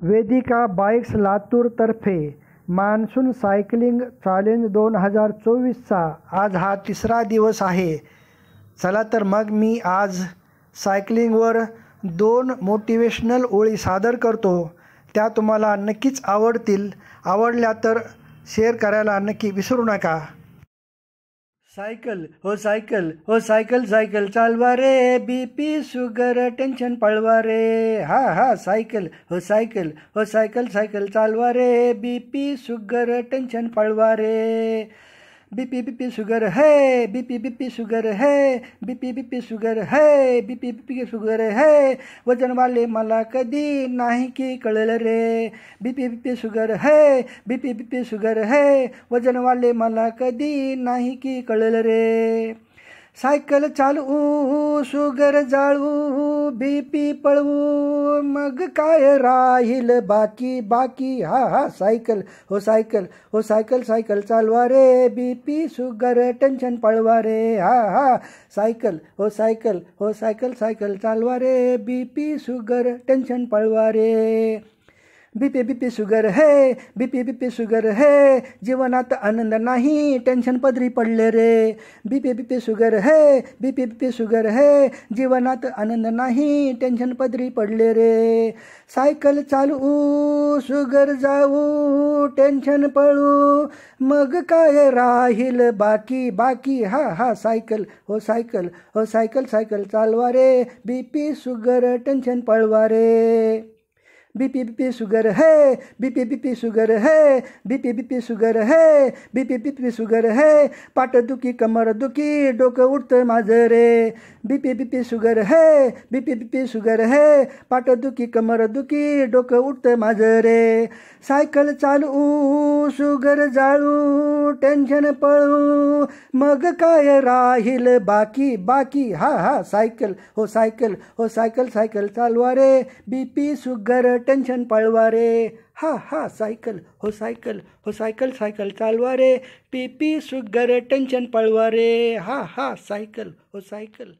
Vedika bikes लातूरतर्फे monsoon cycling challenge 2024चा आज हा तिसरा दिवस आहे. चला तर मग मी आज सायकलिंगवर 2 मोटिवेशनल ओळी सादर करतो. त्या तुम्हाला नक्कीच आवडतील. आवडल्या तर शेअर करायला नक्की विसरू नका. सायकल हो सायकल हो सायकल सायकल चालवा रे, बीपी शुगर टेन्शन पळवा रे. हा हा सायकल हो सायकल हो सायकल सायकल चालवा रे, बीपी शुगर टेन्शन पळवा रे. बीपी बीपी शुगर है, बीपी बीपी शुगर है, बीपी बीपी शुगर है, बीपी बीपी शुगर है. वजन वाले मला कधी नाही की कळलं रे. बीपी बीपी शुगर है, बीपी बीपी शुगर है, वजन वाले मला कधी नाही की कळलं रे. सायकल चालवू शुगर जाळू, बीपी पळवू, मग काय राहील बाकी बाकी. हा हा सायकल हो सायकल हो सायकल सायकल चालवा रे, बीपी शुगर टेन्शन पळवा रे. हा हा सायकल हो सायकल हो सायकल सायकल चालवा रे, बीपी शुगर टेन्शन पळवा रे. बीपी बीपी शुगर है, बीपी बीपी शुगर है, जीवनात आनंद नाही टेन्शन पदरी पडले रे. बीपी बीपी शुगर है, बीपी बीपी शुगर है, जीवनात आनंद नाही टेन्शन पदरी पडले रे. सायकल चालवू शुगर जाऊ, टेन्शन पळू, मग काय राहील बाकी बाकी. हा हा सायकल हो सायकल हो सायकल सायकल चालवा रे, बीपी शुगर टेन्शन पळवा रे. बीपी बीपी शुगर है, बीपी बीपी शुगर है, बीपी बीपी शुगर है, बीपी बीपी शुगर है, पाठदुखी कमरदुखी डोकं उठतं माझं रे. बीपी बीपी शुगर है, बीपी बीपी शुगर है, पाठदुखी कमरदुखी डोकं उठतं माझं रे. सायकल चालवू शुगर जाळू, टेन्शन पळू, मग काय राहील बाकी बाकी. हा हा सायकल हो सायकल हो सायकल सायकल चालवा रे, बीपी शुगर टेन्शन पळवा रे. हा हा सायकल हो सायकल हो सायकल सायकल चालवा रे, बीपी शुगर टेन्शन पळवा रे. हा हा सायकल हो सायकल.